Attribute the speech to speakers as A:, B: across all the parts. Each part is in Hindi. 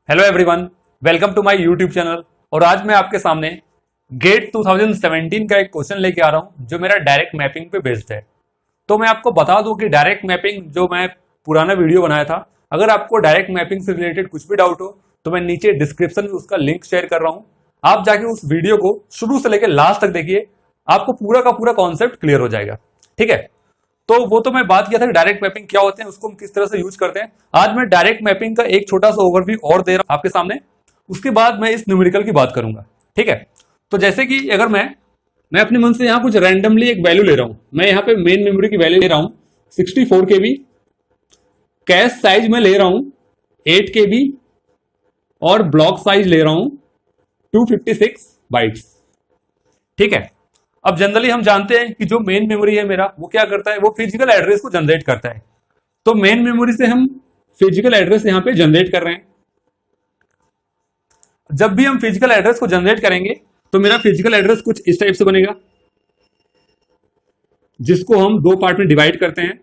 A: Hello everyone, welcome to my YouTube channel. और आज मैं आपके सामने गेट 2017 का एक क्वेश्चन लेके आ रहा हूं जो मेरा डायरेक्ट मैपिंग पे बेस्ड है। तो मैं आपको बता दूं कि डायरेक्ट मैपिंग जो मैं पुराना वीडियो बनाया था, अगर आपको डायरेक्ट मैपिंग से रिलेटेड कुछ भी डाउट हो तो मैं नीचे डिस्क्रिप्शन में उसका लिंक शेयर कर रहा हूं। आप जाके उस वीडियो को शुरू से लेकर लास्ट तक देखिए, आपको पूरा का पूरा कॉन्सेप्ट क्लियर हो जाएगा। ठीक है, तो वो तो मैं बात किया था कि डायरेक्ट मैपिंग क्या होते हैं, उसको हम किस तरह से यूज करते हैं। आज मैं डायरेक्ट मैपिंग का एक छोटा सा ओवरव्यू और दे रहा हूं आपके सामने, उसके बाद मैं इस न्यूमेरिकल की बात करूंगा। ठीक है, तो जैसे कि अगर मैं अपने मन से यहां कुछ रैंडमली एक वैल्यू ले रहा हूं, मैं यहां पे मेन मेमोरी की वैल्यू ले रहा हूं 64 केबी, कैश साइज में ले रहा हूं 8 केबी और ब्लॉक साइज ले रहा हूं 256 बाइट्स। ठीक है, अब जनरली हम जानते हैं कि जो मेन मेमोरी है मेरा, वो क्या करता है, वो फिजिकल एड्रेस को जनरेट करता है। तो मेन मेमोरी से हम फिजिकल एड्रेस यहां पे जनरेट कर रहे हैं। जब भी हम फिजिकल एड्रेस को जनरेट करेंगे तो मेरा फिजिकल एड्रेस कुछ इस टाइप से बनेगा, जिसको हम दो पार्ट में डिवाइड करते हैं।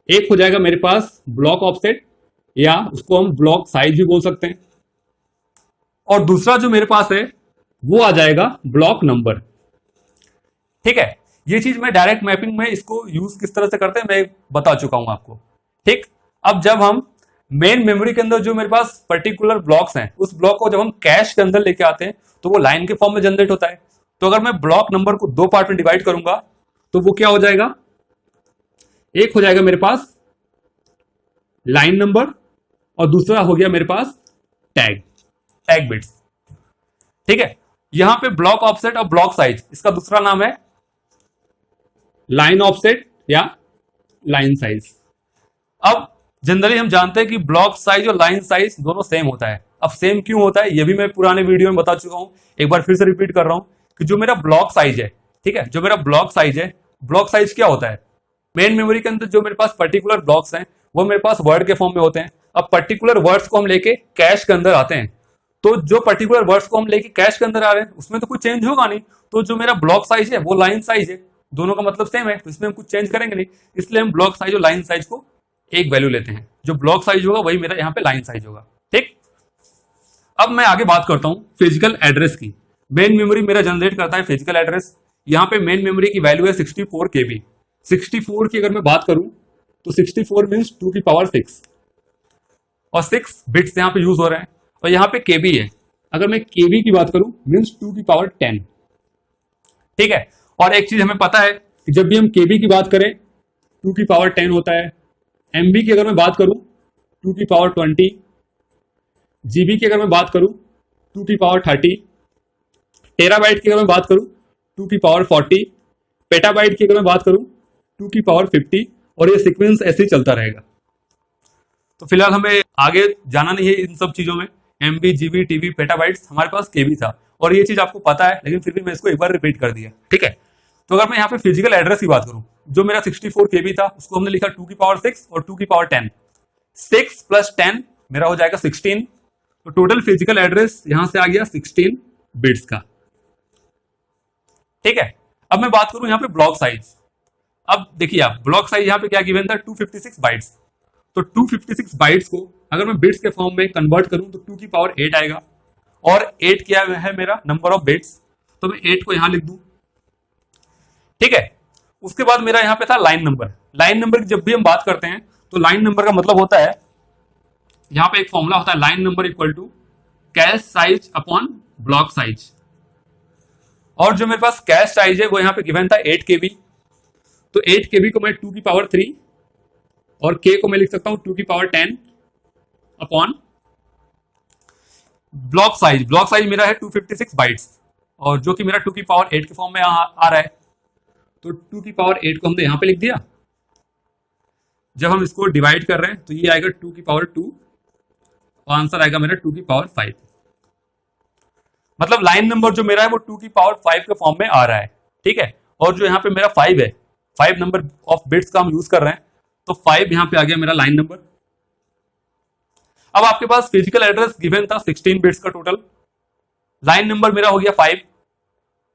A: एक हो जाएगा मेरे पास ब्लॉक ऑफसेट, या उसको हम ब्लॉक साइज भी बोल सकते हैं, और दूसरा जो मेरे पास है वो आ जाएगा ब्लॉक नंबर। ठीक है, ये चीज मैं डायरेक्ट मैपिंग में इसको यूज किस तरह से करते हैं मैं बता चुका हूं आपको। ठीक, अब जब हम मेन मेमोरी के अंदर जो मेरे पास पर्टिकुलर ब्लॉक्स हैं, उस ब्लॉक को जब हम कैश के अंदर लेके आते हैं तो वो लाइन के फॉर्म में जनरेट होता है। तो अगर मैं ब्लॉक नंबर को दो पार्ट में डिवाइड करूंगा तो वो क्या हो जाएगा, एक हो जाएगा मेरे पास लाइन नंबर और दूसरा हो गया मेरे पास टैग बिट्स। ठीक है, यहां पे ब्लॉक ऑफसेट और ब्लॉक साइज, इसका दूसरा नाम है लाइन ऑफसेट या लाइन साइज। अब जनरली हम जानते हैं कि ब्लॉक साइज और लाइन साइज दोनों सेम होता है। अब सेम क्यों होता है ये भी मैं पुराने वीडियो में बता चुका हूं, एक बार फिर से रिपीट कर रहा हूं कि जो मेरा ब्लॉक साइज है, ठीक है, जो मेरा ब्लॉक साइज है, ब्लॉक साइज क्या होता है, मेन मेमोरी के अंदर जो मेरे पास पर्टिकुलर ब्लॉक्स हैं वो मेरे पास वर्ड के फॉर्म में होते हैं। अब पर्टिकुलर वर्ड्स को हम लेके कैश के अंदर आते हैं, तो जो पर्टिकुलर वर्ड्स को हम लेके कैश के अंदर आ रहे हैं उसमें तो कुछ चेंज होगा नहीं। तो जो मेरा ब्लॉक साइज है वो लाइन साइज है, दोनों का मतलब सेम है, तो इसमें हम कुछ चेंज करेंगे नहीं। इसलिए हम ब्लॉक साइज और लाइन साइज को एक वैल्यू लेते हैं, जो ब्लॉक साइज होगा वही मेरा यहाँ पे लाइन साइज होगा। ठीक, अब मैं आगे बात करता हूँ फिजिकल एड्रेस की। मेन मेमोरी मेरा जनरेट करता है फिजिकल एड्रेस। यहाँ पे मेन मेमोरी की वैल्यू है 64 केबी। 64 की अगर मैं बात करूं तो 64 मीन्स 2 की पावर 6 और 6 बिट्स यहाँ पे यूज हो रहे हैं। और यहाँ पे केबी है, अगर मैं केबी की बात करूं मीन्स 2 की पावर 10। ठीक है, और एक चीज हमें पता है कि जब भी हम केबी की बात करें 2 की पावर 10 होता है। एमबी की अगर मैं बात करूं 2 की पावर 20, जीबी की अगर मैं बात करूं 2 की पावर 30, टेराबाइट की अगर मैं बात करूं 2 की पावर 40, पेटाबाइट की अगर मैं बात करूं 2 की पावर 50, और ये सीक्वेंस ऐसे ही चलता रहेगा। तो फिलहाल हमें आगे जाना नहीं है इन सब चीजों में। एमबी, जीबी, टीबी, पेटाबाइट्स, हमारे पास केबी था और ये चीज आपको पता है, लेकिन फिर भी मैं इसको एक बार रिपीट कर दिया। ठीक है, तो अगर मैं यहाँ पे फिजिकल एड्रेस की बात करूं, जो मेरा 64 केबी था उसको हमने लिखा 2 की पावर 6 और 2 की पावर 10। 6 प्लस 10 मेरा हो जाएगा 16। तो टोटल फिजिकल एड्रेस यहां से आ गया 16 बिट्स का। ठीक है, अब मैं बात करूं यहाँ पे ब्लॉक साइज। अब देखिए आप, ब्लॉक साइज यहाँ पे क्या गिवन था, 256 बाइट्स। तो 256 बाइट्स को अगर मैं बिट्स के फॉर्म में कन्वर्ट करूं तो 2 की पावर 8 आएगा, और 8 क्या है मेरा नंबर ऑफ बिट्स, तो मैं 8 को यहां लिख दूं। ठीक है, उसके बाद मेरा यहां पे था लाइन नंबर। लाइन नंबर की जब भी हम बात करते हैं तो लाइन नंबर का मतलब होता है, यहां पे एक फॉर्मूला होता है, line number equal to cache size upon block size. और जो मेरे पास कैश साइज है वो यहां पे गिवन था 8 केबी। तो 8 केबी को मैं 2 की पावर 3 और के को मैं लिख सकता हूं 2 की power 10 upon block size. Block size मेरा है 256 बाइट्स, और जो कि मेरा 2 की पावर 8 के फॉर्म में आ रहा है। तो 2 की पावर 8 को हमने यहां पे लिख दिया। जब हम इसको डिवाइड कर रहे हैं तो ये आएगा 2 की पावर 2 और आंसर आएगा मेरा 2 की पावर 5। मतलब लाइन नंबर जो मेरा है वो 2 की पावर 5 के फॉर्म में आ रहा है। ठीक है, और जो यहाँ पे मेरा 5 है, 5 नंबर ऑफ बिट्स का हम यूज कर रहे हैं, तो 5 यहां पे आ गया मेरा लाइन नंबर। अब आपके पास फिजिकल एड्रेस गिवन था 16 बिट्स का टोटल, लाइन नंबर मेरा हो गया 5,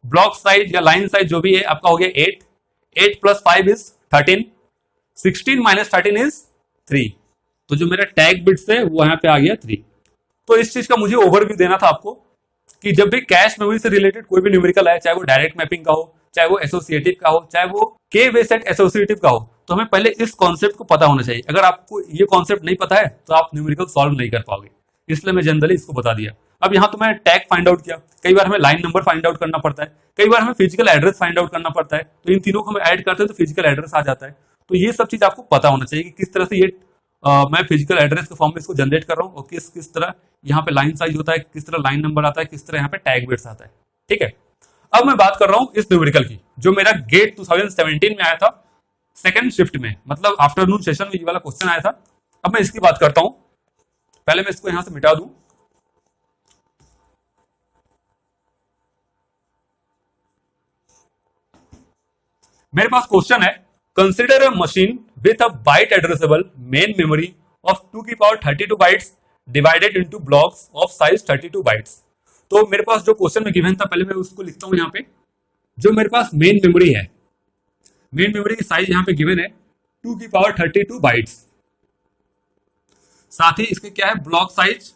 A: ब्लॉक साइज या लाइन साइज जो भी है आपका हो गया 8। 8 प्लस 5 इज 13, 16 माइनस 13 इज 3। तो जो मेरा टैग बिट्स है वो यहां पे आ गया 3। तो इस चीज का मुझे ओवरव्यू देना था आपको कि जब भी कैश मेमोरी से रिलेटेड कोई भी न्यूमेरिकल है, चाहे वो डायरेक्ट मैपिंग का हो, चाहे वो एसोसिएटिव का हो, चाहे वो के वे सेट एसोसिएटिव का हो, तो हमें पहले इस कॉन्सेप्ट को पता होना चाहिए। अगर आपको ये कॉन्सेप्ट नहीं पता है तो आप न्यूमेरिकल सॉल्व नहीं कर पाओगे, इसलिए मैं जनरली इसको बता दिया। अब यहाँ तो मैं टैग फाइंड आउट किया, कई बार हमें लाइन नंबर फाइंड आउट करना पड़ता है, कई बार हमें फिजिकल एड्रेस फाइंड आउट करना पड़ता है, तो इन तीनों को हम ऐड करते हैं तो फिजिकल एड्रेस आ जाता है। तो ये सब चीज आपको पता होना चाहिए कि किस तरह से ये मैं फिजिकल एड्रेस के फॉर्म में इसको जनरेट कर रहा हूँ, और किस किस तरह यहाँ पे लाइन साइज होता है, किस तरह लाइन नंबर आता है, किस तरह यहाँ पे टैग बिट्स आता है। ठीक है, अब मैं बात कर रहा हूँ इस न्यूमेरिकल की, जो मेरा गेट 2017 में आया था सेकंड शिफ्ट में, मतलब आफ्टरनून सेशन में ये वाला क्वेश्चन आया था। अब मैं इसकी बात करता हूं, पहले मैं इसको यहां से मिटा दूं। मेरे पास क्वेश्चन है, consider a machine with a byte addressable main memory of 2 की power 32 bytes divided into blocks of size 32 bytes. तो मेरे पास जो क्वेश्चन में गिवन था, पहले मैं उसको लिखता हूं यहां पे। जो मेरे पास मेन मेमोरी है, मेन मेमोरी की साइज यहां पे गिवन है 2 की पावर 32 बाइट्स, साथ ही इसके क्या है ब्लॉक साइज,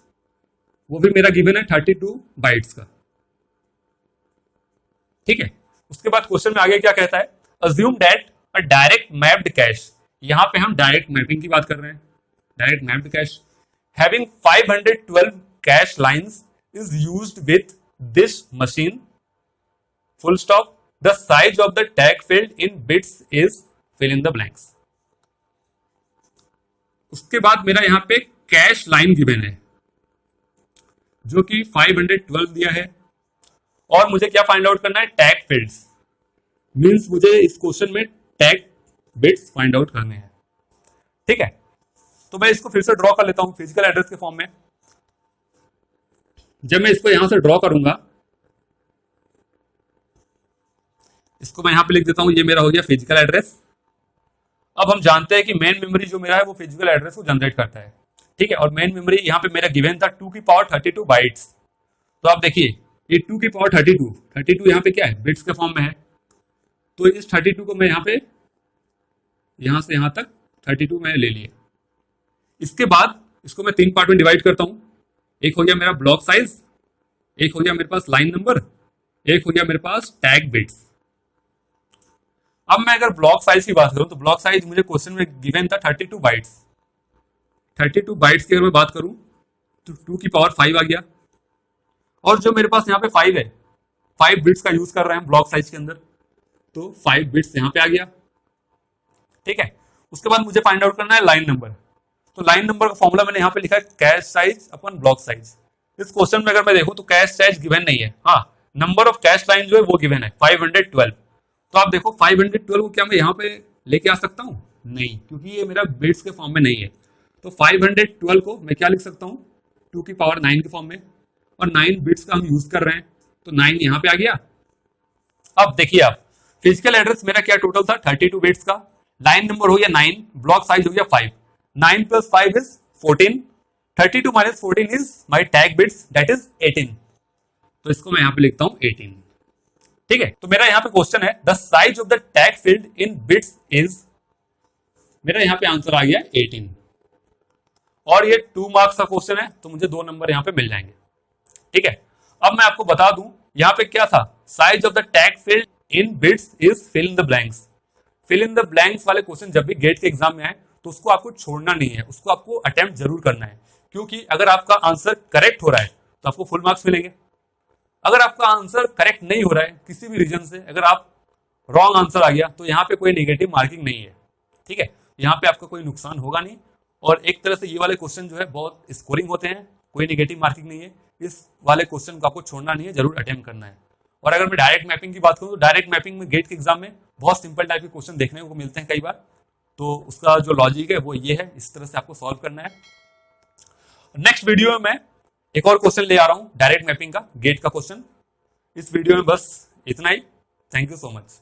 A: वो भी मेरा गिवन है 32 बाइट्स का। ठीक है, उसके बाद क्वेश्चन में आगे क्या कहता है, assume that a direct mapped cash, यहां पे हम डायरेक्ट मैपिंग की बात कर रहे हैं, direct mapped cache having 512 cache lines is used with this machine, full stop, the size of the tag field in bits is fill in the blanks. उसके बाद मेरा यहां पे कैश लाइन गिवन है जो कि 512 दिया है, और मुझे क्या फाइंड आउट करना है, टैग फील्ड्स, मींस मुझे इस क्वेश्चन में टैग बिट्स फाइंड आउट करने हैं। ठीक है, तो मैं इसको फिर से ड्रॉ कर लेता हूं फिजिकल एड्रेस के फॉर्म में। जब मैं इसको यहां से ड्रॉ करूंगा, इसको मैं यहां पे लिख देता हूं, ये मेरा हो गया फिजिकल एड्रेस। अब हम जानते हैं कि मेन मेमोरी जो मेरा है वो फिजिकल एड्रेस को जनरेट करता है। ठीक है, और मेन मेमोरी यहाँ पे मेरा गिवन था 2 की पावर 32 बाइट्स। तो आप देखिए ये 2 की पावर 32 यहाँ पे क्या है, बिट्स के फॉर्म में है। तो इस 32 को मैं यहाँ पे यहां से यहां तक 32 मैंने ले लिया। इसके बाद इसको मैं 3 पार्ट में डिवाइड करता हूं। एक हो गया मेरा ब्लॉक साइज, एक हो गया मेरे पास लाइन नंबर, एक हो गया मेरे पास टैग बिट्स। अब मैं अगर ब्लॉक साइज की बात करूं तो ब्लॉक साइज मुझे क्वेश्चन में गिवन था 32 बाइट्स। 32 बाइट्स की अगर मैं बात करूं तो 2 की पावर 5 आ गया, और जो मेरे पास यहाँ पे 5 है, 5 बिट्स का यूज कर रहे हैं ब्लॉक साइज के अंदर, तो 5 बिट्स यहाँ पे आ गया। ठीक है, उसके बाद मुझे फाइंड आउट करना है लाइन नंबर। तो लाइन नंबर का फॉर्मूला मैंने यहाँ पे लिखा है कैश साइज अपन ब्लॉक साइज। इस क्वेश्चन में अगर मैं देखूं तो कैश साइज गिवन नहीं है, हाँ नंबर ऑफ कैश लाइन जो है वो गिवन है 512। तो आप देखो 512 को क्या मैं यहाँ पे लेके आ सकता हूँ, नहीं, क्योंकि ये मेरा बिट्स के फॉर्म में नहीं है। तो 512 को मैं क्या लिख सकता हूँ, 2 की पावर 9 के फॉर्म में, और 9 बिट्स का हम यूज कर रहे हैं, तो 9 यहाँ पे आ गया। अब देखिए आप, फिजिकल एड्रेस मेरा क्या टोटल था 32 बिट्स का, लाइन नंबर हो गया 9, ब्लॉक साइज हो गया 5, 9 plus 5 is 14, 32 minus 14 is my tag bits that is 18। तो इसको मैं यहाँ पे लिखता हूँ 18। ठीक है, तो मेरा यहाँ पे क्वेश्चन है the size of the tag field in bits is, मेरा यहाँ पे आंसर आ गया 18, और ये 2 मार्क्स का क्वेश्चन है तो मुझे 2 नंबर यहाँ पे मिल जाएंगे। ठीक है, अब मैं आपको बता दूं यहाँ पे क्या था, size of the tag field in bits is fill in the blanks. Fill in the blanks वाले क्वेश्चन जब भी गेट के एग्जाम में आए तो उसको आपको छोड़ना नहीं है, उसको आपको अटेम्प्ट जरूर करना है, क्योंकि अगर आपका आंसर करेक्ट हो रहा है तो आपको फुल मार्क्स मिलेंगे। अगर आपका आंसर करेक्ट नहीं हो रहा है किसी भी रीजन से, अगर आप रॉन्ग आंसर आ गया तो यहाँ पे कोई नेगेटिव मार्किंग नहीं है। ठीक है, यहाँ पे आपका कोई नुकसान होगा नहीं, और एक तरह से ये वाले क्वेश्चन जो है बहुत स्कोरिंग होते हैं, कोई नेगेटिव मार्किंग नहीं है। इस वाले क्वेश्चन को आपको छोड़ना नहीं है, जरूर अटेम्प्ट करना है। और अगर मैं डायरेक्ट मैपिंग की बात करूँ तो डायरेक्ट मैपिंग में गेट के एग्जाम में बहुत सिंपल टाइप के क्वेश्चन देखने को मिलते हैं कई बार, तो उसका जो लॉजिक है वो ये है, इस तरह से आपको सॉल्व करना है। नेक्स्ट वीडियो में मैं एक और क्वेश्चन ले आ रहा हूँ डायरेक्ट मैपिंग का, गेट का क्वेश्चन। इस वीडियो में बस इतना ही। Thank you so much.